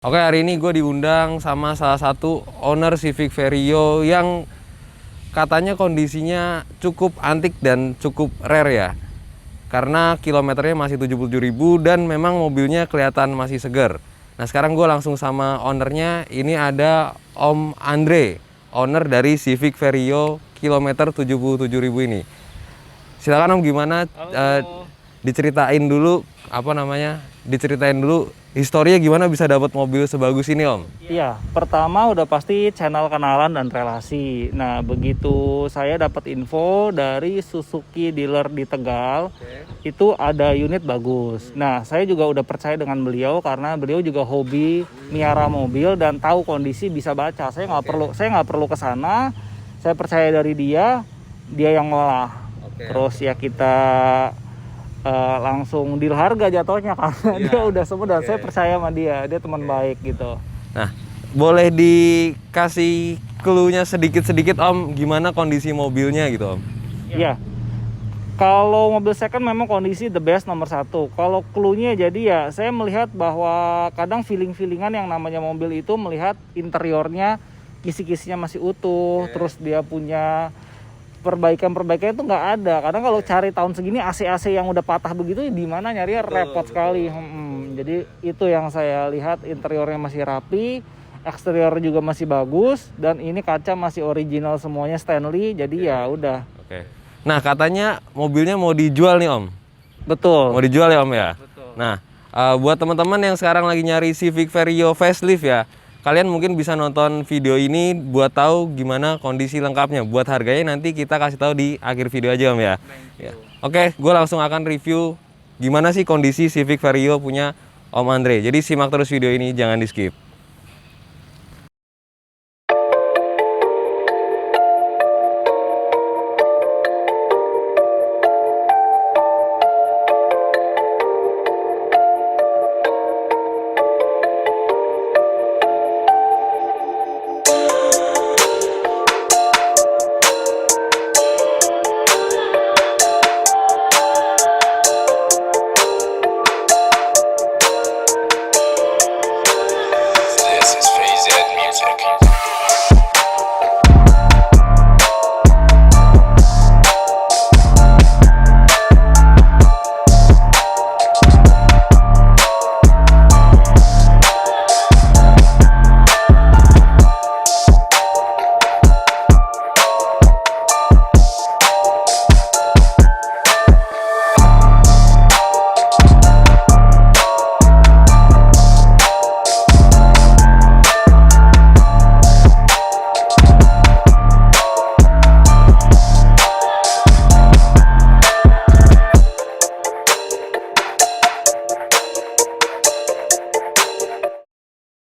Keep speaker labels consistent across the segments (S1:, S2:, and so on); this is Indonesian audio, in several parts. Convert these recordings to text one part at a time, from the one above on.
S1: Oke, hari ini gue diundang sama salah satu owner Civic Vario yang katanya kondisinya cukup antik dan cukup rare ya. Karena kilometernya masih 77.000 dan memang mobilnya kelihatan masih segar. Nah, sekarang gue langsung sama ownernya. Ini ada Om Andre, owner dari Civic Vario kilometer 77.000 ini. Silakan Om, gimana? Diceritain dulu diceritain dulu historinya gimana bisa dapat mobil sebagus ini Om.
S2: Iya, pertama udah pasti channel kenalan dan relasi. Nah, begitu saya dapat info dari Suzuki dealer di Tegal, itu ada unit bagus. Nah, saya juga udah percaya dengan beliau karena beliau juga hobi miara mobil dan tahu kondisi, bisa baca. Saya nggak perlu ke sana. Saya percaya dari dia yang ngolah. Terus ya kita langsung deal harga jatuhnya karena dia udah semua dan saya percaya sama dia teman baik gitu.
S1: Nah, boleh dikasih clue-nya sedikit-sedikit Om, gimana kondisi mobilnya gitu Om?
S2: Iya, kalau mobil second memang kondisi the best nomor satu. Kalau clue-nya jadi ya saya melihat bahwa kadang feeling-feelingan yang namanya mobil itu melihat interiornya kisi-kisinya masih utuh, terus dia punya perbaikan-perbaikannya itu nggak ada. Kadang kalau cari tahun segini AC-AC yang udah patah begitu di mana nyari repot sekali. Jadi itu yang saya lihat, interiornya masih rapi, eksterior juga masih bagus, dan ini kaca masih original semuanya Stanley. Jadi ya udah.
S1: Oke. Nah, katanya mobilnya mau dijual nih Om.
S2: Betul.
S1: Mau dijual ya Om ya.
S2: Betul.
S1: Nah, buat teman-teman yang sekarang lagi nyari Civic Vario facelift ya, kalian mungkin bisa nonton video ini buat tahu gimana kondisi lengkapnya. Buat harganya nanti kita kasih tahu di akhir video aja Om ya. Oke, gue langsung akan review gimana sih kondisi Civic Vario punya Om Andre. Jadi simak terus video ini, jangan di skip.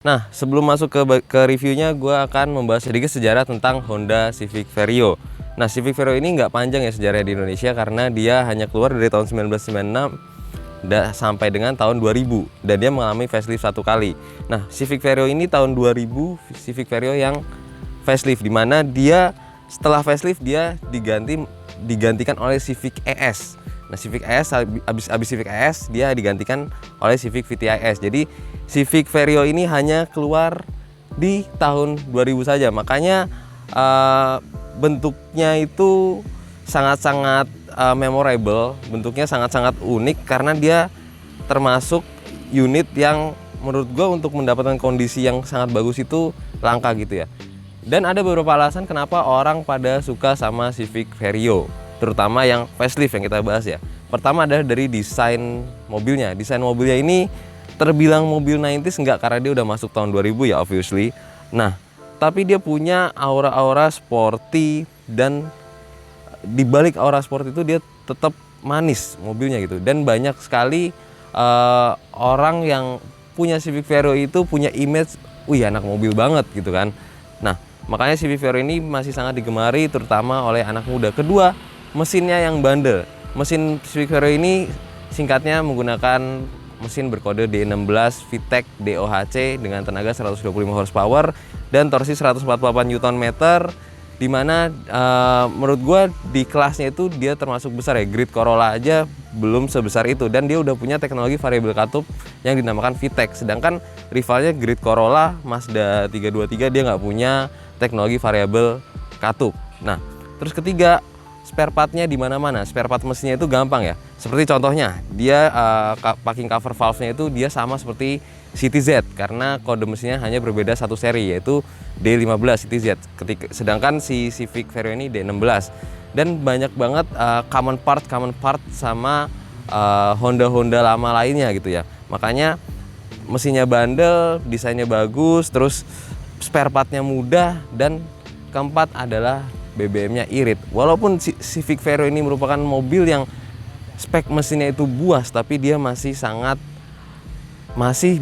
S1: Nah, sebelum masuk ke reviewnya, gue akan membahas sedikit sejarah tentang Honda Civic Vario. Nah, Civic Vario ini nggak panjang ya sejarahnya di Indonesia karena dia hanya keluar dari tahun 1996 sampai dengan tahun 2000 dan dia mengalami facelift satu kali. Nah, Civic Vario ini tahun 2000 Civic Vario yang facelift, dimana dia setelah facelift dia digantikan oleh Civic ES. Nah, Civic ES habis Civic ES dia digantikan oleh Civic VTIS. Jadi Civic Vario ini hanya keluar di tahun 2000 saja. Makanya bentuknya itu sangat-sangat memorable, bentuknya sangat-sangat unik karena dia termasuk unit yang menurut gue untuk mendapatkan kondisi yang sangat bagus itu langka gitu ya. Dan ada beberapa alasan kenapa orang pada suka sama Civic Vario, terutama yang facelift yang kita bahas ya. Pertama adalah dari desain mobilnya. Desain mobilnya ini terbilang mobil 90s enggak karena dia udah masuk tahun 2000 ya obviously. Nah, tapi dia punya aura-aura sporty dan di balik aura sport itu dia tetap manis mobilnya gitu. Dan banyak sekali orang yang punya Civic Vario itu punya image, wih anak mobil banget gitu kan. Nah, makanya Civic Vario ini masih sangat digemari terutama oleh anak muda. Kedua, mesinnya yang bandel. Mesin Civic Vario ini singkatnya menggunakan mesin berkode D16 VTEC DOHC dengan tenaga 125 horsepower dan torsi 148 Nm Dimana menurut gue di kelasnya itu dia termasuk besar ya. Grid Corolla aja belum sebesar itu, dan dia udah punya teknologi variabel katup yang dinamakan VTEC. Sedangkan rivalnya Grid Corolla, Mazda 323, dia nggak punya teknologi variabel katup. Nah, terus ketiga, spare partnya di mana-mana. Spare part mesinnya itu gampang ya. Seperti contohnya, dia packing cover valve-nya itu dia sama seperti CTZ, karena kode mesinnya hanya berbeda satu seri, yaitu D15 CTZ. Sedangkan si Civic Vario ini D16. Dan banyak banget common part sama Honda lama lainnya gitu ya. Makanya mesinnya bandel, desainnya bagus, terus spare partnya mudah, dan keempat adalah BBM-nya irit. Walaupun Civic Vario ini merupakan mobil yang spek mesinnya itu buas, tapi dia masih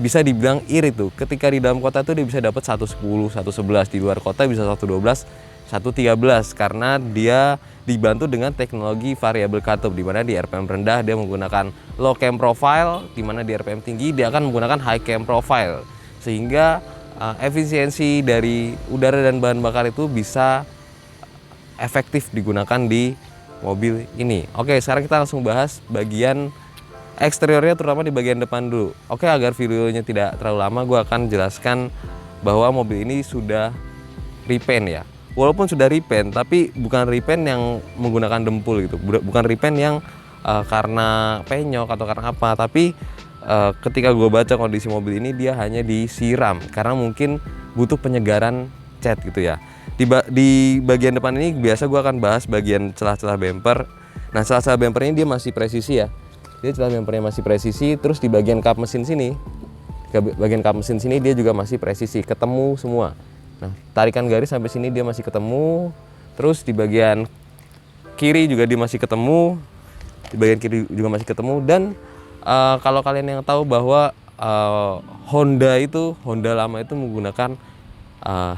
S1: bisa dibilang irit tuh. Ketika di dalam kota tuh dia bisa dapat 110, 111, di luar kota bisa 112, 113, karena dia dibantu dengan teknologi variabel katup, di mana di RPM rendah dia menggunakan low cam profile, di mana di RPM tinggi dia akan menggunakan high cam profile, sehingga efisiensi dari udara dan bahan bakar itu bisa efektif digunakan di mobil ini. Oke, sekarang kita langsung bahas bagian eksteriornya, terutama di bagian depan dulu. Oke, agar videonya tidak terlalu lama, gue akan jelaskan bahwa mobil ini sudah repaint ya. Walaupun sudah repaint, tapi bukan repaint yang menggunakan dempul gitu. Bukan repaint yang karena penyok atau karena apa. Tapi ketika gue baca kondisi mobil ini, dia hanya disiram karena mungkin butuh penyegaran cat gitu ya. Di bagian depan ini biasa gue akan bahas bagian celah-celah bumper. Nah, celah-celah bumper ini dia masih presisi ya. Jadi celah bumpernya masih presisi. Terus di bagian kap mesin sini, dia juga masih presisi, ketemu semua. Nah, tarikan garis sampai sini dia masih ketemu. Terus di bagian kiri juga dia masih ketemu. Dan kalau kalian yang tahu bahwa Honda lama itu menggunakan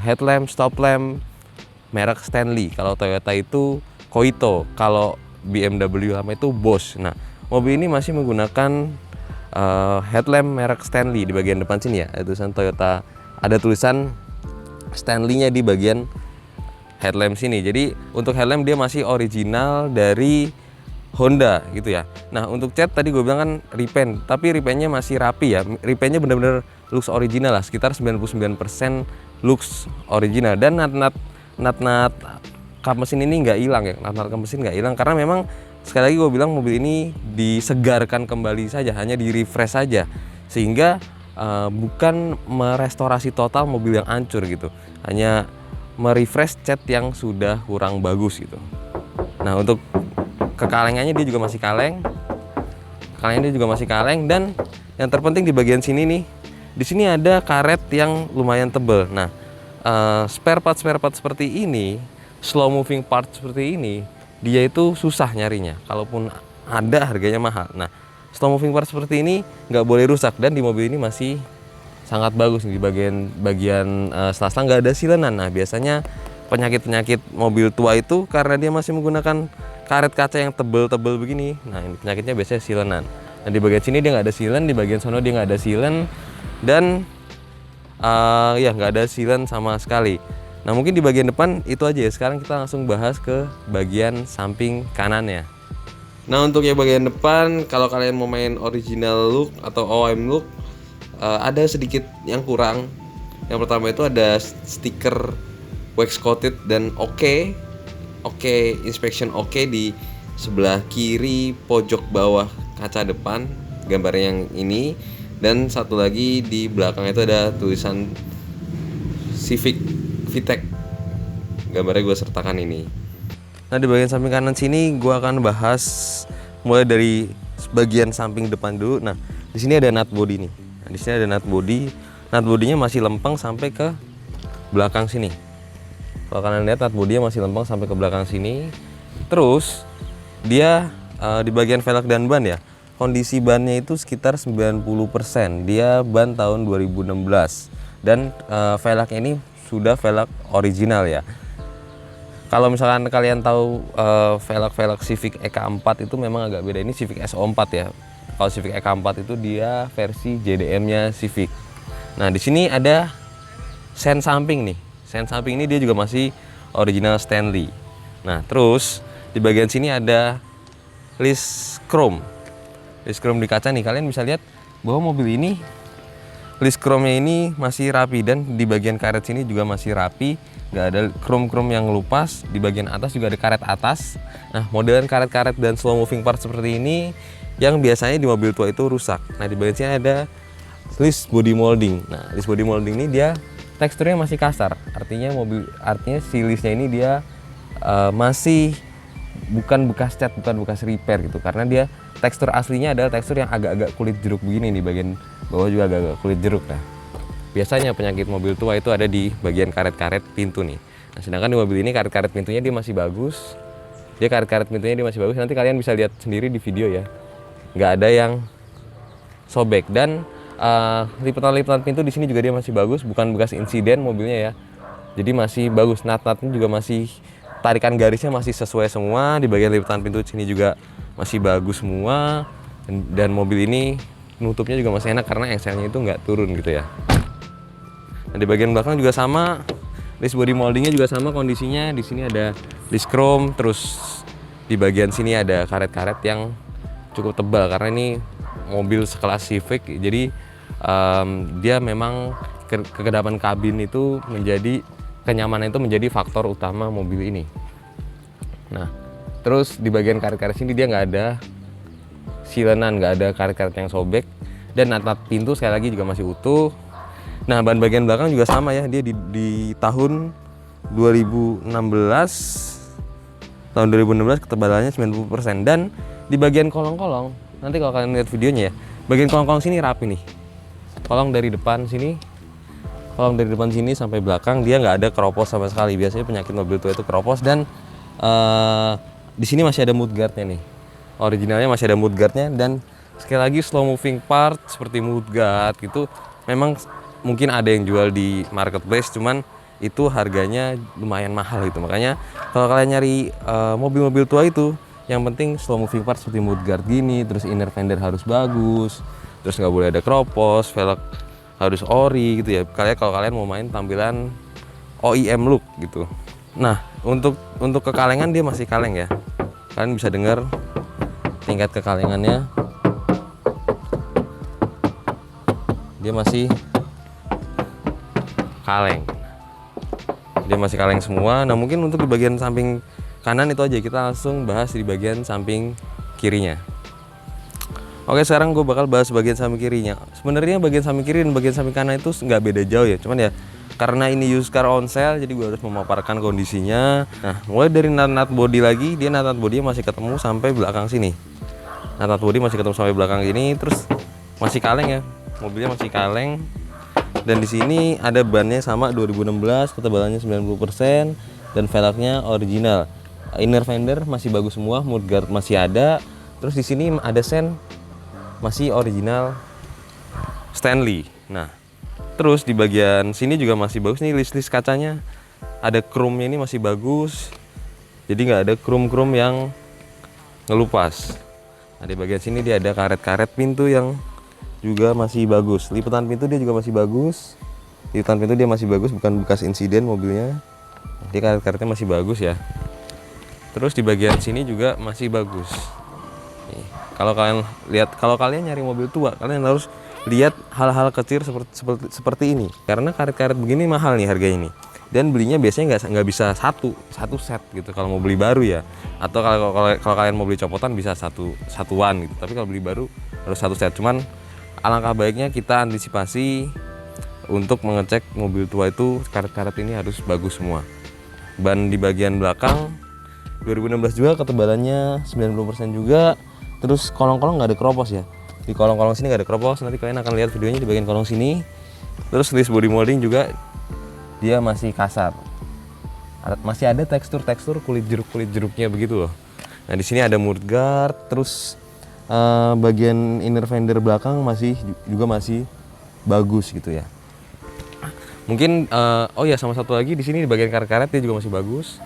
S1: headlamp, stop lamp merek Stanley. Kalau Toyota itu Koito. Kalau BMW lama itu Bosch. Nah, mobil ini masih menggunakan headlamp merek Stanley di bagian depan sini ya. Ada tulisan Toyota, ada tulisan Stanley-nya di bagian headlamp sini. Jadi untuk headlamp dia masih original dari Honda gitu ya. Nah, untuk cat tadi gue bilang kan repaint, tapi repaintnya masih rapi ya. Repaintnya bener-bener looks original lah, sekitar 99% looks original. Dan nat kap mesin ini nggak hilang ya. Nat kap mesin nggak hilang karena memang sekali lagi gue bilang mobil ini disegarkan kembali saja, hanya di refresh saja, sehingga bukan merestorasi total mobil yang hancur gitu, hanya merefresh cat yang sudah kurang bagus gitu. Nah, untuk kekalengannya dia juga masih kaleng, dan yang terpenting di bagian sini nih, di sini ada karet yang lumayan tebal. Nah, spare part seperti ini, slow moving part seperti ini, dia itu susah nyarinya. Kalaupun ada, harganya mahal. Nah, slow moving part seperti ini nggak boleh rusak, dan di mobil ini masih sangat bagus. Di bagian sela-sela nggak ada silenan. Nah, biasanya penyakit mobil tua itu karena dia masih menggunakan karet kaca yang tebel-tebel begini. Nah, ini penyakitnya biasanya silenan. Nah, di bagian sini dia nggak ada silen, di bagian sono dia nggak ada silen, dan ya nggak ada silen sama sekali. Nah, mungkin di bagian depan itu aja ya. Sekarang kita langsung bahas ke bagian samping kanannya. Nah, untuk yang bagian depan, kalau kalian mau main original look atau OEM look, ada sedikit yang kurang. Yang pertama itu ada stiker wax coated dan oke inspection di sebelah kiri pojok bawah kaca depan, gambarnya yang ini. Dan satu lagi di belakang itu ada tulisan Civic VTEC, gambarnya gue sertakan ini. Nah, di bagian samping kanan sini gue akan bahas mulai dari bagian samping depan dulu. Nah, di sini ada nut body nih. Nah, di sini ada nut body. Nut bodinya masih lempeng sampai ke belakang sini. Kalau kalian lihat, nut bodinya masih lempeng sampai ke belakang sini. Terus dia di bagian velg dan ban ya, kondisi bannya itu sekitar 90%. Dia ban tahun 2016, dan velg ini sudah velg original ya. Kalau misalkan kalian tahu velg Civic EK4 itu memang agak beda. Ini Civic SO4 ya. Kalau Civic EK4 itu dia versi JDM-nya Civic. Nah, di sini ada sen samping nih. Sen samping ini dia juga masih original Stanley. Nah, terus di bagian sini ada list chrome. List chrome di kaca nih, kalian bisa lihat bahwa mobil ini list chrome-nya ini masih rapi, dan di bagian karet sini juga masih rapi, nggak ada chrome-chrome yang ngelupas. Di bagian atas juga ada karet atas. Nah, modelan karet-karet dan slow moving part seperti ini yang biasanya di mobil tua itu rusak. Nah, di bagian sini ada list body molding. Nah, list body molding ini dia teksturnya masih kasar. Artinya si listnya ini dia masih bukan bekas cat, bukan bekas repair gitu. Karena dia tekstur aslinya adalah tekstur yang agak-agak kulit jeruk begini, di bagian bawah juga agak-agak kulit jeruk. Nah, biasanya penyakit mobil tua itu ada di bagian karet-karet pintu nih. Nah, sedangkan di mobil ini karet-karet pintunya dia masih bagus. Karet-karet pintunya dia masih bagus. Nanti kalian bisa lihat sendiri di video ya. Nggak ada yang sobek, dan lipatan-lipatan pintu di sini juga dia masih bagus, bukan bekas insiden mobilnya ya. Jadi masih bagus, nat-natnya juga masih, tarikan garisnya masih sesuai semua. Di bagian lipatan pintu sini juga masih bagus semua, dan mobil ini nutupnya juga masih enak karena engselnya itu nggak turun gitu ya. Nah, di bagian belakang juga sama, list body moldingnya juga sama kondisinya. Di sini ada list chrome, terus di bagian sini ada karet-karet yang cukup tebal karena ini mobil sekelas Civic, jadi dia memang kekedapan kabin itu menjadi, kenyamanan itu menjadi faktor utama mobil ini. Nah, terus di bagian karet-karet sini dia nggak ada silenan, nggak ada karet-karet yang sobek, dan nat-nat pintu sekali lagi juga masih utuh. Nah, ban bagian belakang juga sama ya, dia di tahun 2016 ketebalannya 90%, dan di bagian kolong-kolong, nanti kalau kalian lihat videonya ya, bagian kolong-kolong sini rapi nih. Kolong dari depan sini sampai belakang dia nggak ada keropos sama sekali. Biasanya penyakit mobil tua itu keropos, dan di sini masih ada mudguardnya nih. Originalnya masih ada mudguardnya, dan sekali lagi slow moving part seperti mudguard gitu memang mungkin ada yang jual di marketplace, cuman itu harganya lumayan mahal gitu. Makanya kalau kalian nyari mobil-mobil tua itu, yang penting slow moving part seperti mudguard gini, terus inner fender harus bagus, terus nggak boleh ada keropos, velg harus ori gitu ya. Kalau kalian mau main tampilan OEM look gitu. Nah, untuk kekalengan dia masih kaleng ya. Kalian bisa dengar tingkat kekalengannya. Dia masih kaleng. Dia masih kaleng semua. Nah, mungkin untuk di bagian samping kanan itu aja, kita langsung bahas di bagian samping kirinya. Oke, sekarang gue bakal bahas bagian samping kirinya. Sebenarnya bagian samping kiri dan bagian samping kanan itu nggak beda jauh ya, cuman ya karena ini used car on sale, jadi gue harus memaparkan kondisinya. Nah, mulai dari nut body lagi, dia nut body masih ketemu sampai belakang sini. Nut body masih ketemu sampai belakang ini, terus masih kaleng ya, mobilnya masih kaleng. Dan di sini ada bannya sama 2016, ketebalannya 90%, dan velgnya original. Inner fender masih bagus semua, mudguard masih ada. Terus di sini ada sen masih original Stanley. Nah, terus di bagian sini juga masih bagus nih, list kacanya. Ada chrome-nya ini masih bagus. Jadi nggak ada chrome yang ngelupas. Nah, di bagian sini dia ada karet-karet pintu yang juga masih bagus. Lipatan pintu dia juga masih bagus. Lipatan pintu dia masih bagus, bukan bekas insiden mobilnya. Dia karet-karetnya masih bagus ya. Terus di bagian sini juga masih bagus. Nih, kalau kalian nyari mobil tua, kalian harus lihat hal-hal kecil seperti ini. Karena karet-karet begini mahal nih harganya ini. Dan belinya biasanya nggak bisa satu set gitu kalau mau beli baru ya. Atau kalau kalian mau beli copotan bisa satuan gitu. Tapi kalau beli baru harus satu set. Cuman alangkah baiknya kita antisipasi untuk mengecek mobil tua itu, karet-karet ini harus bagus semua. Ban di bagian belakang 2016 juga, ketebalannya 90% juga. Terus kolong-kolong nggak ada keropos ya. Di kolong-kolong sini nggak ada keropos. Nanti kalian akan lihat videonya di bagian kolong sini. Terus list body molding juga dia masih kasar. Masih ada tekstur kulit jeruknya begitu loh. Nah, di sini ada mudguard. Terus bagian inner fender belakang masih bagus gitu ya. Mungkin oh ya, sama satu lagi di sini di bagian karet-karet dia juga masih bagus.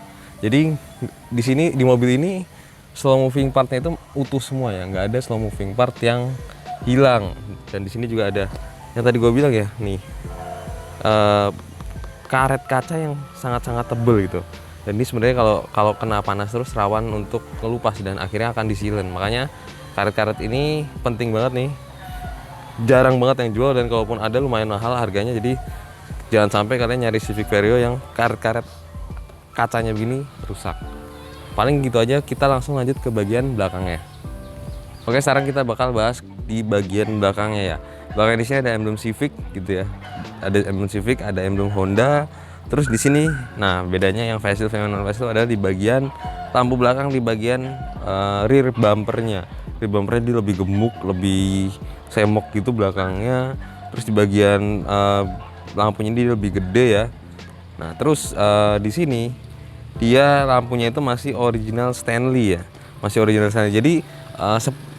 S1: Jadi di sini di mobil ini slow moving partnya itu utuh semua ya, nggak ada slow moving part yang hilang. Dan di sini juga ada yang tadi gue bilang ya, nih karet kaca yang sangat-sangat tebel gitu. Dan ini sebenarnya kalau kena panas terus rawan untuk ngelupas dan akhirnya akan disilen. Makanya karet-karet ini penting banget nih. Jarang banget yang jual, dan kalaupun ada lumayan mahal harganya. Jadi jangan sampai kalian nyari Civic Vario yang karet-karet kacanya begini rusak. Paling gitu aja, kita langsung lanjut ke bagian belakangnya. Oke, sekarang kita bakal bahas di bagian belakangnya ya. Belakang di sini ada emblem Civic gitu ya. Ada emblem Civic, ada emblem Honda. Terus di sini, nah bedanya yang facelift yang non facelift adalah di bagian lampu belakang, di bagian rear bumpernya. Rear bumpernya dia lebih gemuk, lebih semok gitu belakangnya. Terus di bagian lampunya dia lebih gede ya. Nah terus di sini dia lampunya itu masih original Stanley ya, masih original Stanley. Jadi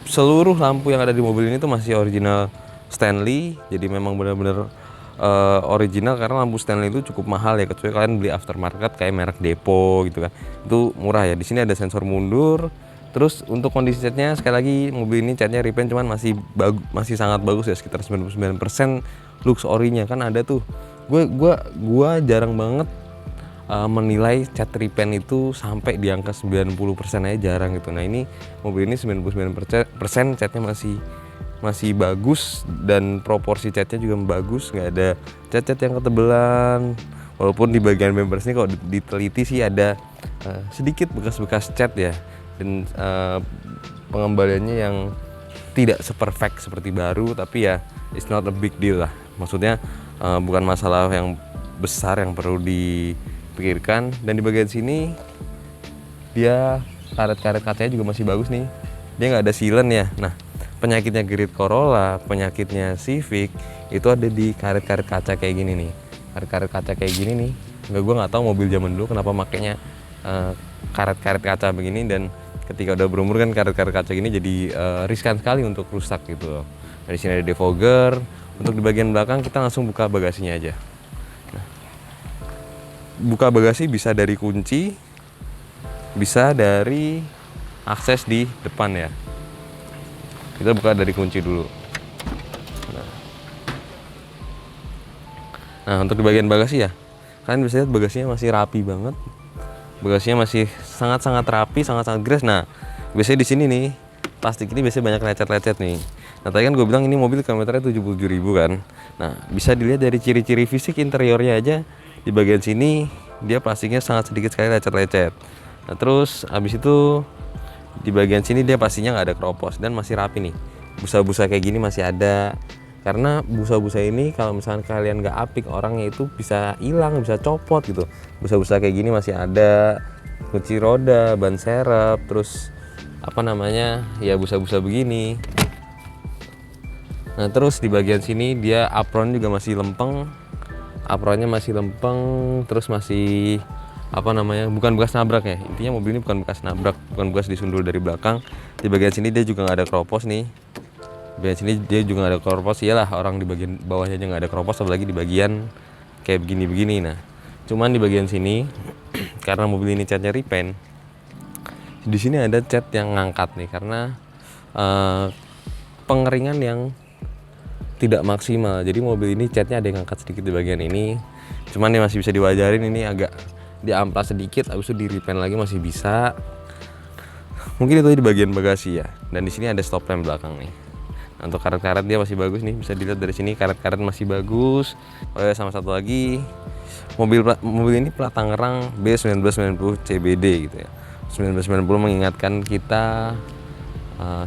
S1: seluruh lampu yang ada di mobil ini tuh masih original Stanley. Jadi memang benar-benar original, karena lampu Stanley itu cukup mahal ya, kecuali kalian beli aftermarket kayak merek Depo gitu kan, itu murah ya. Di sini ada sensor mundur. Terus untuk kondisi catnya, sekali lagi mobil ini catnya repaint cuman masih sangat bagus ya, sekitar 99% lux orinya. Kan ada tuh gua jarang banget menilai cat repaint itu sampai di angka 90% aja, jarang gitu. Nah ini mobil ini 99% catnya masih bagus, dan proporsi catnya juga bagus, nggak ada cat-cat yang ketebelan. Walaupun di bagian bumpers ini kalau diteliti sih ada sedikit bekas-bekas cat ya, dan pengembaliannya yang tidak seperfect seperti baru, tapi ya it's not a big deal lah. Maksudnya bukan masalah yang besar yang perlu dipikirkan. Dan di bagian sini dia karet-karet kacanya juga masih bagus nih, dia nggak ada sealant ya. Nah penyakitnya Grid Corolla, penyakitnya Civic itu ada di karet-karet kaca kayak gini nih. Karet-karet kaca kayak gini nih. Gue nggak tahu mobil zaman dulu kenapa makainya karet-karet kaca begini, dan ketika udah berumur kan karet-karet kaca gini jadi riskan sekali untuk rusak gitu loh. Nah, di sini ada defogger. Untuk di bagian belakang kita langsung buka bagasinya aja. Nah, buka bagasi bisa dari kunci, bisa dari akses di depan ya. Kita buka dari kunci dulu. Nah untuk di bagian bagasi ya, kalian bisa lihat bagasinya masih rapi banget. Bagasinya masih sangat-sangat rapi, sangat-sangat grace. Nah biasanya di sini nih, plastik ini biasanya banyak lecet-lecet nih. Nah tadi kan gue bilang ini mobil kilometernya 77.000 kan. Nah bisa dilihat dari ciri-ciri fisik interiornya aja. Di bagian sini dia plastiknya sangat sedikit sekali lecet-lecet. Nah terus abis itu di bagian sini dia pastinya nggak ada keropos dan masih rapi nih. Busa-busa kayak gini masih ada, karena busa-busa ini kalau misalkan kalian nggak apik, orangnya itu bisa hilang, bisa copot gitu. Busa-busa kayak gini masih ada, kunci roda, ban serep, terus apa namanya ya busa-busa begini. Nah terus di bagian sini dia apron juga masih lempeng, apronnya masih lempeng, terus masih apa namanya, bukan bekas nabrak ya. Intinya mobil ini bukan bekas nabrak, bukan bekas disundul dari belakang. Di bagian sini dia juga nggak ada keropos nih. Di bagian sini dia juga nggak ada keropos. Iyalah, orang di bagian bawahnya aja nggak ada keropos, apalagi di bagian kayak begini-begini. Nah cuman di bagian sini karena mobil ini catnya repaint, di sini ada cat yang ngangkat nih, karena pengeringan yang tidak maksimal. Jadi mobil ini catnya ada yang ngangkat sedikit di bagian ini, cuman dia masih bisa diwajarin. Ini agak diamplas sedikit, habis itu di repaint lagi masih bisa. Mungkin itu di bagian bagasi ya. Dan di sini ada stop lamp belakang nih. Nah, untuk karet-karet dia masih bagus nih, bisa dilihat dari sini karet-karet masih bagus. Oh ya, sama satu lagi, mobil ini plat Tangerang B1990 CBD gitu ya. 1990 mengingatkan kita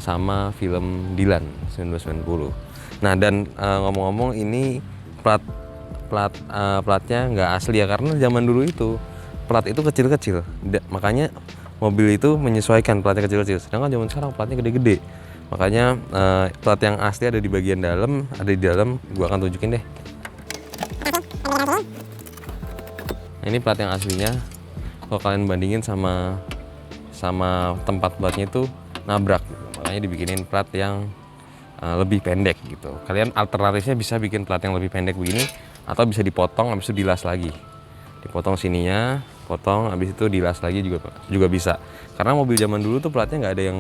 S1: sama film Dilan 1990. Nah dan ngomong-ngomong, ini platnya nggak asli ya, karena zaman dulu itu plat itu kecil-kecil, makanya mobil itu menyesuaikan platnya kecil-kecil. Sedangkan zaman sekarang platnya gede-gede, makanya plat yang asli ada di bagian dalam, ada di dalam. Gua akan tunjukin deh. Nah, ini plat yang aslinya. Kalau kalian bandingin sama tempat platnya itu nabrak, makanya dibikinin plat yang lebih pendek gitu. Kalian alternatifnya bisa bikin plat yang lebih pendek begini, atau bisa dipotong habis itu dilas lagi. Dipotong sininya, potong habis itu dilas lagi juga bisa. Karena mobil zaman dulu tuh platnya nggak ada yang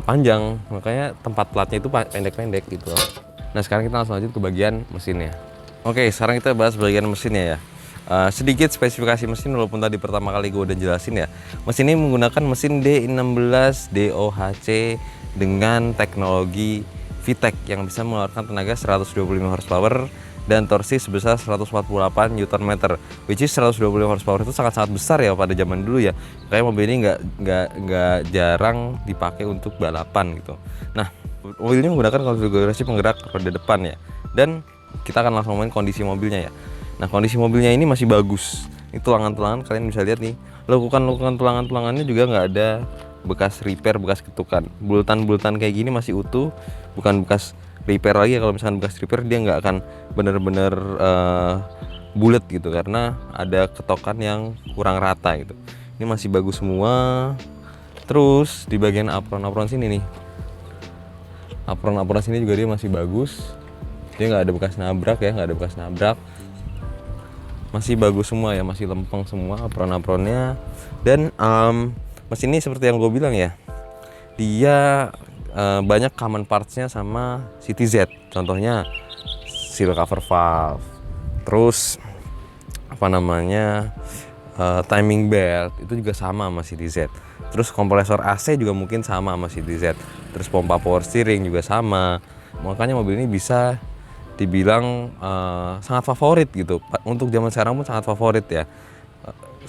S1: panjang, makanya tempat platnya itu pendek-pendek gitu. Nah sekarang kita langsung lanjut ke bagian mesinnya. Oke, sekarang kita bahas bagian mesinnya ya. Sedikit spesifikasi mesin, walaupun tadi pertama kali gue udah jelasin ya. Mesin ini menggunakan mesin D16 DOHC dengan teknologi VTEC yang bisa mengeluarkan tenaga 125 horsepower dan torsi sebesar 148 Nm, which is 125 horsepower itu sangat-sangat besar ya pada zaman dulu ya. Kayak mobil ini nggak jarang dipakai untuk balapan gitu. Nah, mobil ini menggunakan konfigurasi penggerak roda depan ya. Dan kita akan langsung main kondisi mobilnya ya. Nah, kondisi mobilnya ini masih bagus. Ini tulangan-tulangan kalian bisa lihat nih. Lekukan tulangan-tulangannya juga nggak ada bekas repair, bekas ketukan. Bulatan-bulatan kayak gini masih utuh, bukan bekas repair lagi. Kalau misalkan bekas repair dia nggak akan bener-bener bulat gitu karena ada ketokan yang kurang rata gitu. Ini masih bagus semua. Terus di bagian apron sini nih, apron sini juga dia masih bagus. Dia nggak ada bekas nabrak ya, nggak ada bekas nabrak. Masih bagus semua ya, masih lempeng semua apron-apronnya. Dan mesin ini seperti yang gue bilang ya, dia banyak common partsnya sama CTZ. Contohnya seal cover valve, terus timing belt itu juga sama sama CTZ. Terus kompresor AC juga mungkin sama sama CTZ. Terus pompa power steering juga sama. Makanya mobil ini bisa dibilang sangat favorit gitu. Untuk zaman sekarang pun sangat favorit ya.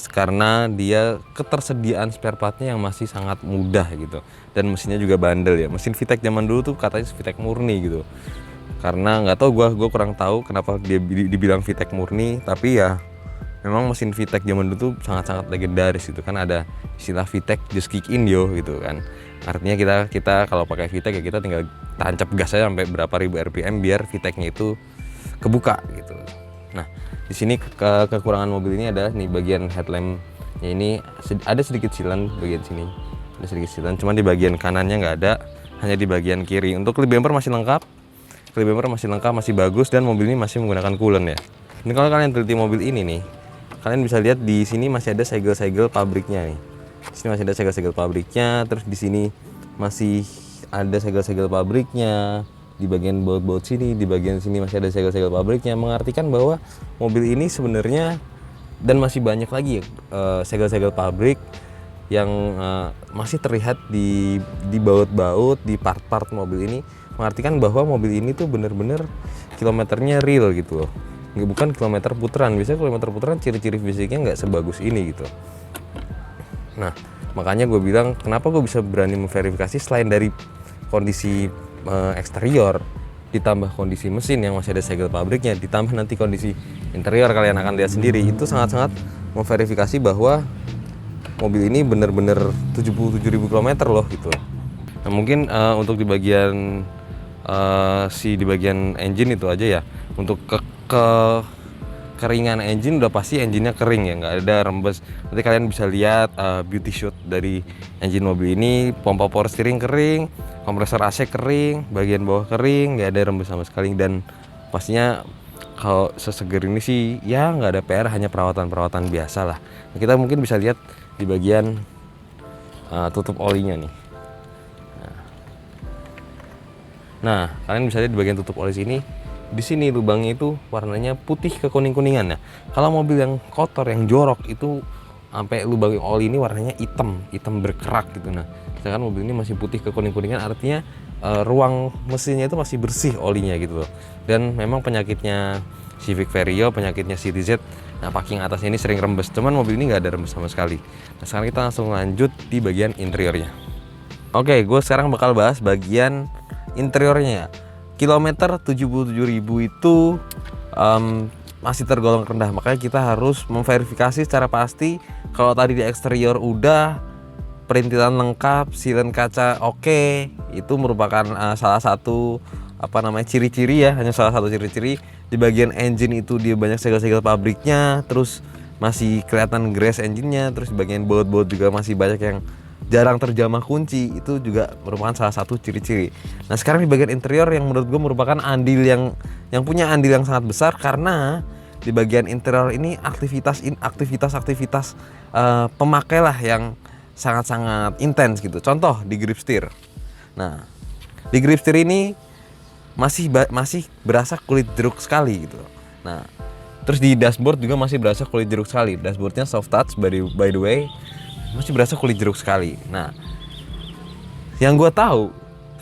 S1: Karena dia ketersediaan spare partnya yang masih sangat mudah gitu. Dan mesinnya juga bandel ya. Mesin VTEC zaman dulu tuh katanya VTEC murni gitu. Karena nggak tahu, gue kurang tahu kenapa dia dibilang VTEC murni. Tapi ya memang mesin VTEC zaman dulu tuh sangat-sangat legendaris gitu kan. Ada istilah VTEC just kick in yo gitu kan. Artinya kita kalau pakai VTEC ya kita tinggal tancap gas aja sampai berapa ribu RPM biar VTEC-nya itu kebuka gitu. Nah, di sini kekurangan mobil ini ada nih bagian headlamp-nya ini ada sedikit silan bagian sini. Ada sedikit silan, cuma di bagian kanannya nggak ada, hanya di bagian kiri. Untuk clip bumper masih lengkap. Clip bumper masih lengkap, masih bagus dan mobil ini masih menggunakan coolant ya. Ini kalau kalian teliti mobil ini nih, kalian bisa lihat di sini masih ada segel-segel pabriknya nih. Di sini masih ada segel-segel pabriknya, terus di sini masih ada segel-segel pabriknya. Di bagian baut-baut sini, di bagian sini masih ada segel-segel pabriknya, mengartikan bahwa mobil ini sebenarnya dan masih banyak lagi segel-segel pabrik yang masih terlihat di baut-baut, di part-part mobil ini, mengartikan bahwa mobil ini tuh bener-bener kilometernya real gitu loh. Bukan kilometer putaran. Biasanya kilometer putaran ciri-ciri fisiknya nggak sebagus ini gitu. Nah, makanya gue bilang kenapa gue bisa berani memverifikasi selain dari kondisi eksterior, ditambah kondisi mesin yang masih ada segel pabriknya, ditambah nanti kondisi interior kalian akan lihat sendiri, itu sangat-sangat memverifikasi bahwa mobil ini bener-bener 77.000 km loh gitu. Nah, mungkin untuk di bagian di bagian engine itu aja ya. Untuk keringan engine udah pasti engine-nya kering ya, nggak ada rembes. Nanti kalian bisa lihat beauty shot dari engine mobil ini. Pompa power steering kering, kompresor AC kering, bagian bawah kering, nggak ada rembes sama sekali. Dan pastinya kalau seseger ini sih ya nggak ada PR, hanya perawatan biasa lah. Nah, kita mungkin bisa lihat di bagian tutup olinya nih. Nah, kalian bisa lihat di bagian tutup oli sini. Di sini lubangnya itu warnanya putih ke kuning-kuningan ya. Kalau mobil yang kotor, yang jorok itu sampai lubang oli ini warnanya hitam berkerak gitu. Nah, sedangkan mobil ini masih putih ke kuning-kuningan, artinya ruang mesinnya itu masih bersih olinya gitu loh. Dan memang penyakitnya Civic Vario, penyakitnya CTZ, nah parking atasnya ini sering rembes. Cuman mobil ini nggak ada rembes sama sekali. Nah, sekarang kita langsung lanjut di bagian interiornya. Oke, gue sekarang bakal bahas bagian interiornya. Kilometer 77.000 itu masih tergolong rendah, makanya kita harus memverifikasi secara pasti. Kalau tadi di eksterior udah, perintilan lengkap, silen kaca oke, itu merupakan salah satu ciri-ciri ya, hanya salah satu ciri-ciri. Di bagian engine itu dia banyak segel-segel pabriknya, terus masih kelihatan grease engine-nya, terus di bagian baut-baut juga masih banyak yang jarang terjamah kunci, itu juga merupakan salah satu ciri-ciri. Nah, sekarang di bagian interior yang menurut gue merupakan andil yang punya andil yang sangat besar, karena di bagian interior ini aktivitas pemakai lah yang sangat-sangat intens gitu. Contoh di grip steer. Nah, di grip steer ini masih berasa kulit jeruk sekali gitu. Nah, Terus di dashboard juga masih berasa kulit jeruk sekali. Dashboardnya soft touch by the way, masih berasa kulit jeruk sekali. Nah, yang gue tahu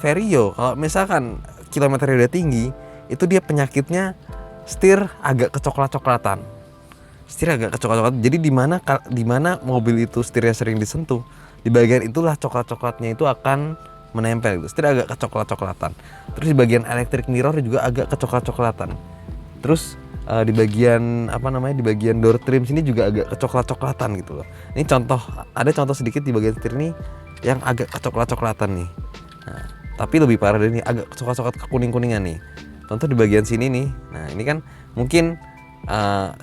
S1: Vario kalau misalkan kilometernya udah tinggi, itu dia penyakitnya setir agak kecoklat-coklatan. Setir agak kecoklat-coklatan. Jadi di mana mobil itu setirnya sering disentuh, di bagian itulah coklat-coklatnya itu akan menempel gitu. Setir agak kecoklat-coklatan. Terus di bagian electric mirror juga agak kecoklat-coklatan. Terus di bagian di bagian door trim sini juga agak kecoklat-coklatan gitu loh. Ini ada contoh sedikit di bagian setir ini yang agak kecoklat-coklatan nih. Nah, tapi lebih parah dari ini, agak coklat-coklat kekuning-kuningan nih. Contoh di bagian sini nih. Nah, ini kan mungkin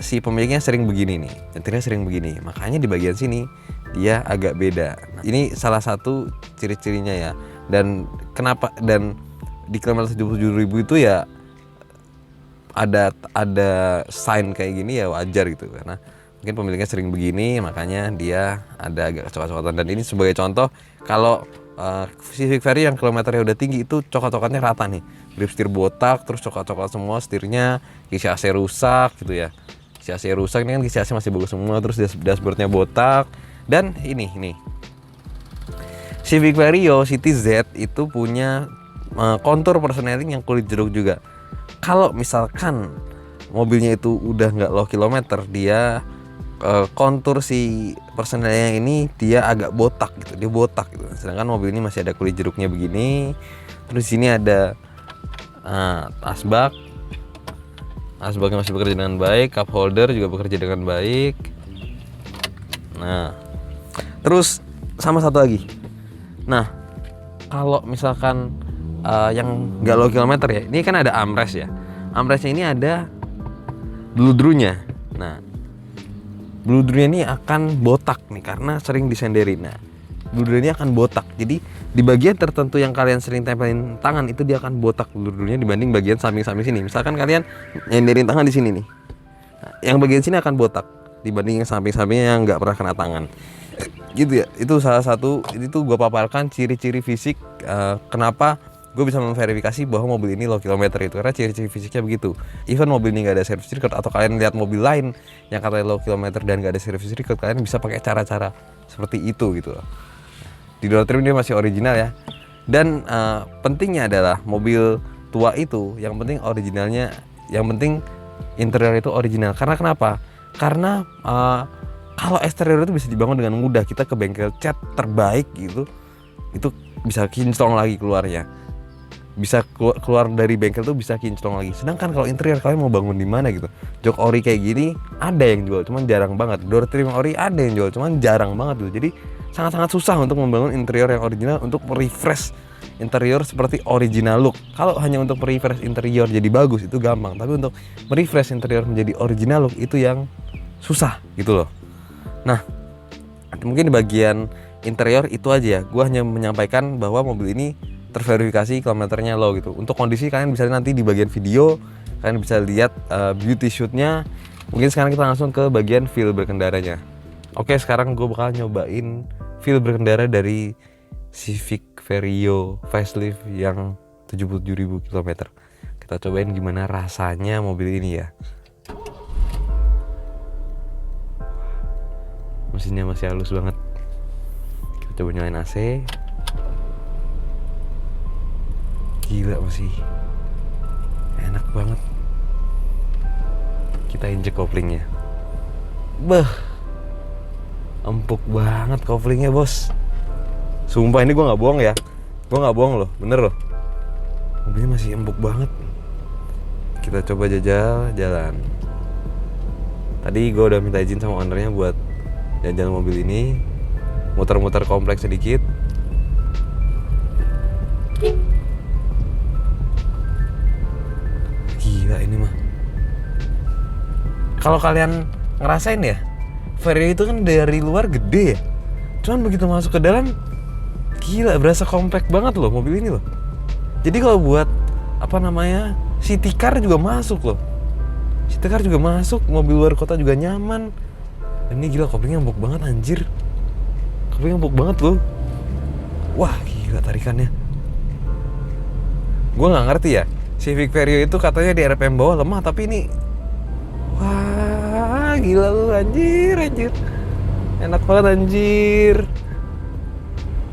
S1: si pemiliknya sering begini nih, nyetirnya sering begini, makanya di bagian sini dia agak beda. Nah, ini salah satu ciri-cirinya ya. Dan di kilometer 77.000 itu ya ada sign kayak gini ya wajar gitu, karena mungkin pemiliknya sering begini, makanya dia ada agak coklat-coklatan. Dan ini sebagai contoh kalau Civic Vario yang kilometernya udah tinggi itu coklat-coklatnya rata nih. Grip setir botak, terus coklat-coklat semua setirnya, kisi AC rusak gitu ya. Kisi AC rusak, ini kan kisi AC masih bagus semua, terus dashboardnya botak. Dan ini Civic Vario City Z itu punya kontur personaling yang kulit jeruk juga. Kalau misalkan mobilnya itu udah nggak low kilometer, dia kontur si personalnya ini dia agak botak gitu, dia botak gitu. Sedangkan mobil ini masih ada kulit jeruknya begini. Terus di sini ada asbaknya masih bekerja dengan baik, cup holder juga bekerja dengan baik. Nah, terus sama satu lagi. Nah, kalau misalkan yang nggak low kilometer ya, ini kan ada armrest ya. Armrestnya ini ada bludrunya. Nah, bludrunya ini akan botak nih karena sering disenderin. Nah, bludrunya akan botak. Jadi di bagian tertentu yang kalian sering tempelin tangan itu dia akan botak bludrunya dibanding bagian samping-samping sini. Misalkan kalian nyenderin tangan di sini nih. Nah, yang bagian sini akan botak dibanding yang samping-sampingnya yang nggak pernah kena tangan. Gitu ya. Itu salah satu, itu gue paparkan ciri-ciri fisik kenapa gue bisa memverifikasi bahwa mobil ini low kilometer itu, karena ciri-ciri fisiknya begitu. Even mobil ini nggak ada service record, atau kalian lihat mobil lain yang katanya low kilometer dan nggak ada service record, kalian bisa pakai cara-cara seperti itu gitu loh. Di door trim dia masih original ya. Dan pentingnya adalah mobil tua itu yang penting originalnya, yang penting interior itu original. Karena kenapa? Karena kalau eksterior itu bisa dibangun dengan mudah. Kita ke bengkel cat terbaik gitu, itu bisa kinclong lagi keluarnya. Bisa keluar dari bengkel tuh bisa kinclong lagi. Sedangkan kalau interior kalian mau bangun di mana gitu, jok ori kayak gini ada yang jual, cuman jarang banget. Door trim ori ada yang jual, cuman jarang banget gitu. Jadi sangat-sangat susah untuk membangun interior yang original, untuk refresh interior seperti original look. Kalau hanya untuk refresh interior jadi bagus itu gampang, tapi untuk refresh interior menjadi original look itu yang susah gitu loh. Nah, mungkin di bagian interior itu aja ya. Gue hanya menyampaikan bahwa mobil ini terverifikasi kilometernya low gitu. Untuk kondisi kalian bisa nanti di bagian video kalian bisa lihat beauty shootnya. Mungkin sekarang kita langsung ke bagian feel berkendaranya. Oke, sekarang gue bakal nyobain feel berkendara dari Civic Vario facelift yang 77.000 km. Kita cobain gimana rasanya mobil ini ya. Mesinnya masih halus banget. Kita coba nyalain AC. Gila, masih enak banget. Kita injek koplingnya. Beh, empuk banget koplingnya bos. Sumpah ini gue gak bohong ya. Gue gak bohong loh, bener loh. Mobilnya masih empuk banget. Kita coba jajal jalan. Tadi gue udah minta izin sama ownernya buat jalan mobil ini, muter-muter kompleks sedikit. Gila ini mah. Kalau kalian ngerasain ya, Vario itu kan dari luar gede ya, cuman begitu masuk ke dalam, gila berasa compact banget loh mobil ini loh. Jadi kalau buat city car juga masuk loh. City car juga masuk, mobil luar kota juga nyaman. Dan ini gila koplingnya empuk banget anjir. Koplingnya empuk banget loh. Wah gila tarikannya. Gue gak ngerti ya, Civic Vario itu katanya di RPM bawah lemah, tapi ini wah gila lu anjir. Enak banget anjir.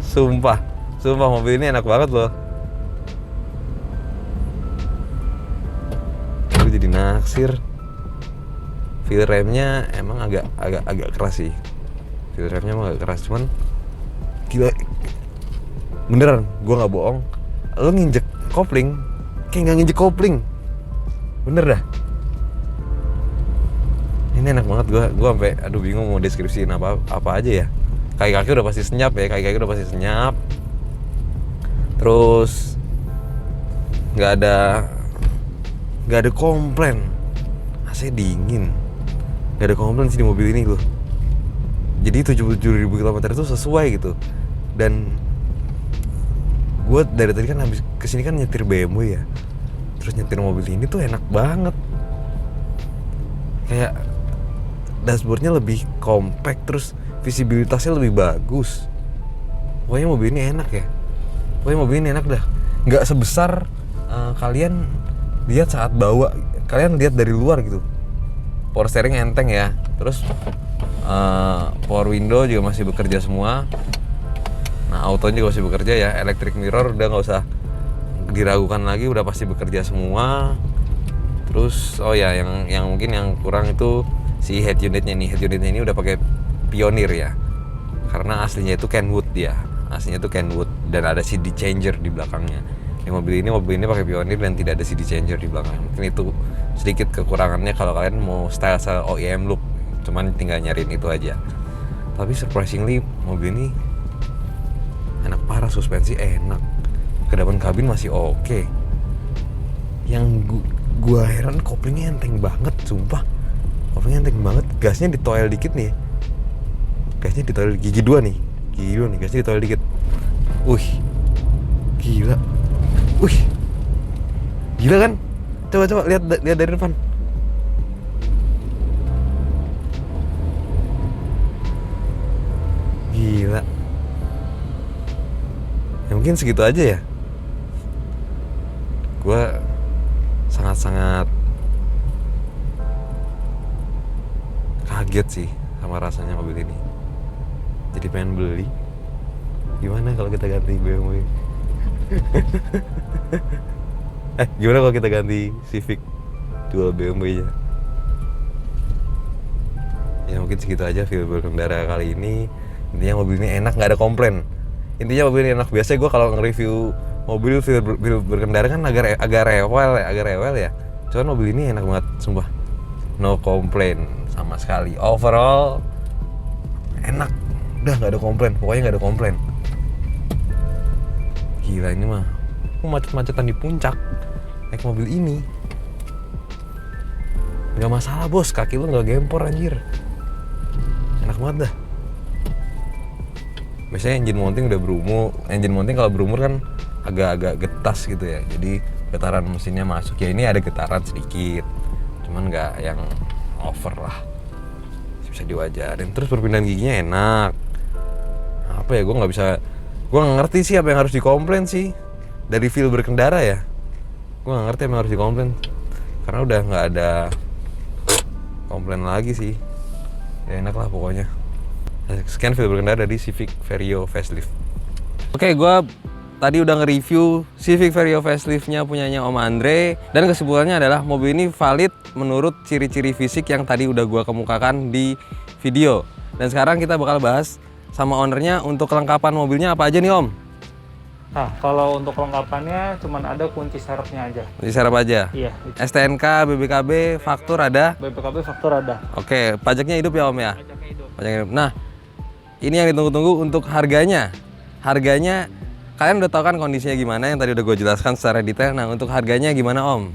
S1: Sumpah mobil ini enak banget loh. Gue jadi naksir. Feel remnya emang agak keras sih. Feel remnya emang agak keras, cuman gila. Beneran, gue nggak bohong. Lo nginjek kopling, kayak nggak nginjek kopling. Bener dah. Ini enak banget, gue sampai aduh bingung mau deskripsiin apa aja ya. Kaki udah pasti senyap ya, kaki udah pasti senyap. Terus nggak ada komplain. AC dingin. Nggak ada komplain sih di mobil ini gue. Jadi 77.000 km itu sesuai gitu. Dan gue dari tadi kan habis kesini kan nyetir BMW ya. Terus nyetir mobil ini tuh enak banget. Kayak dashboardnya lebih compact, terus visibilitasnya lebih bagus. Pokoknya mobil ini enak ya. Pokoknya mobil ini enak dah. Nggak sebesar kalian lihat saat bawa. Kalian lihat dari luar gitu. Power steering enteng ya. Terus power window juga masih bekerja semua. Nah, autonya juga masih bekerja ya. Electric mirror udah nggak usah diragukan lagi, udah pasti bekerja semua. Terus oh ya, yang mungkin yang kurang itu si head unitnya nih. Head unitnya ini udah pakai Pioneer ya. Karena aslinya itu Kenwood dia. Aslinya itu Kenwood dan ada CD changer di belakangnya. Di mobil ini pakai Pioneer dan tidak ada CD changer di belakang. Mungkin itu sedikit kekurangannya kalau kalian mau style OEM look. Cuman tinggal nyariin itu aja. Tapi surprisingly mobil ini enak parah, suspensi enak, kedapan kabin masih oke. Yang gua heran koplingnya enteng banget, sumpah. Koplingnya enteng banget, gasnya ditoel dikit nih. Gasnya ditoel gigi dua nih, gasnya ditoel dikit. Gila. Gila kan? Coba lihat dari depan. Gila. Ya mungkin segitu aja ya. Gue sangat kaget sih sama rasanya mobil ini. Jadi pengen beli. Gimana kalau kita ganti BMW? Gimana kalau kita ganti Civic, jual BMW nya? Ya mungkin segitu aja feel berkendara kali ini. Intinya mobil ini enak, nggak ada komplain. Intinya mobil ini enak. Biasanya gue kalau nge-review mobil feel berkendara kan agak rewel ya. Cuman mobil ini enak banget, sumpah. No complain sama sekali. Overall enak. Udah nggak ada komplain. Pokoknya nggak ada komplain. Gila ini mah. Aku macet-macetan di puncak naik mobil ini. Nggak masalah bos, kaki lu nggak gempor anjir. Enak banget dah. Biasanya engine mounting udah berumur. Engine mounting kalau berumur kan agak-agak getas gitu ya. Jadi getaran mesinnya masuk. Ya ini ada getaran sedikit. Cuman nggak yang over lah. Bisa diwajarin. Terus perpindahan giginya enak. Apa ya, gue nggak ngerti sih apa yang harus dikomplain sih. Dari feel berkendara ya. Gue nggak ngerti apa yang harus dikomplain. Karena udah nggak ada komplain lagi sih. Ya enak lah pokoknya. Sekian feel berkendara dari Civic Vario Facelift. Oke, gue tadi udah nge-review Civic Vario Facelift-nya punyanya Om Andre. Dan kesimpulannya adalah mobil ini valid menurut ciri-ciri fisik yang tadi udah gue kemukakan di video. Dan sekarang kita bakal bahas sama ownernya untuk kelengkapan mobilnya apa aja nih Om?
S2: Nah, kalau untuk kelengkapannya cuman ada kunci serepnya aja.
S1: Kunci serep aja?
S2: Iya.
S1: STNK, BPKB, faktur ada?
S2: BPKB faktur ada.
S1: Oke, pajaknya hidup ya Om ya?
S2: Pajaknya hidup.
S1: Pajaknya hidup. Nah, ini yang ditunggu-tunggu untuk harganya. Harganya, kalian udah tahu kan kondisinya gimana yang tadi udah gue jelaskan secara detail. Nah, untuk harganya gimana Om?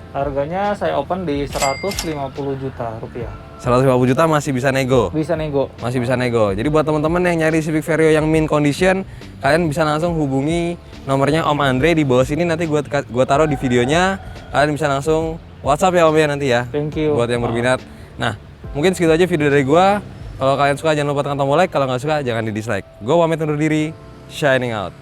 S2: Harganya saya open di 150 juta rupiah.
S1: 150 juta masih bisa nego?
S2: Bisa nego.
S1: Masih bisa nego. Jadi buat teman-teman yang nyari Civic Vario yang mint condition, kalian bisa langsung hubungi nomornya Om Andre di bawah sini. Nanti gua taruh di videonya. Kalian bisa langsung WhatsApp ya Om ya nanti ya.
S2: Thank you.
S1: Buat yang berminat. Nah, mungkin segitu aja video dari gua. Kalau kalian suka jangan lupa tekan tombol like. Kalau nggak suka jangan di dislike. Gua pamit undur diri. Shining out.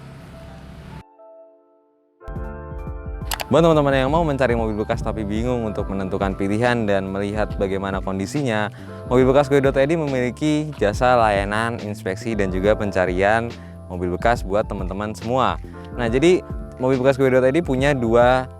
S1: Buat teman-teman yang mau mencari mobil bekas tapi bingung untuk menentukan pilihan dan melihat bagaimana kondisinya, mobilbekasgue.id memiliki jasa layanan inspeksi dan juga pencarian mobil bekas buat teman-teman semua. Nah, jadi mobilbekasgue.id punya dua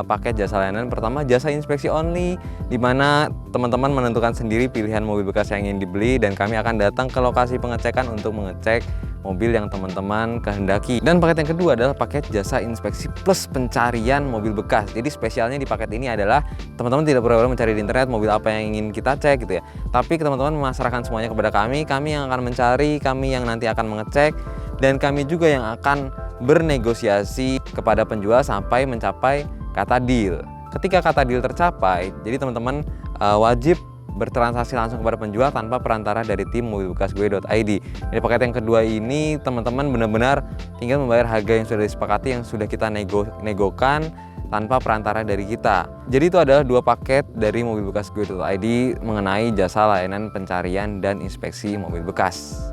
S1: paket jasa layanan. Pertama, jasa inspeksi only, di mana teman-teman menentukan sendiri pilihan mobil bekas yang ingin dibeli dan kami akan datang ke lokasi pengecekan untuk mengecek mobil yang teman-teman kehendaki. Dan paket yang kedua adalah paket jasa inspeksi plus pencarian mobil bekas. Jadi spesialnya di paket ini adalah teman-teman tidak perlu mencari di internet mobil apa yang ingin kita cek gitu ya. Tapi teman-teman memasrahkan semuanya kepada kami yang akan mencari, kami yang nanti akan mengecek, dan kami juga yang akan bernegosiasi kepada penjual sampai mencapai kata deal. Ketika kata deal tercapai, jadi teman-teman wajib bertransaksi langsung kepada penjual tanpa perantara dari tim mobilbekasgue.id. Di paket yang kedua ini teman-teman benar-benar tinggal membayar harga yang sudah disepakati, yang sudah kita negokan tanpa perantara dari kita. Jadi itu adalah dua paket dari mobilbekasgue.id mengenai jasa layanan pencarian dan inspeksi mobil bekas.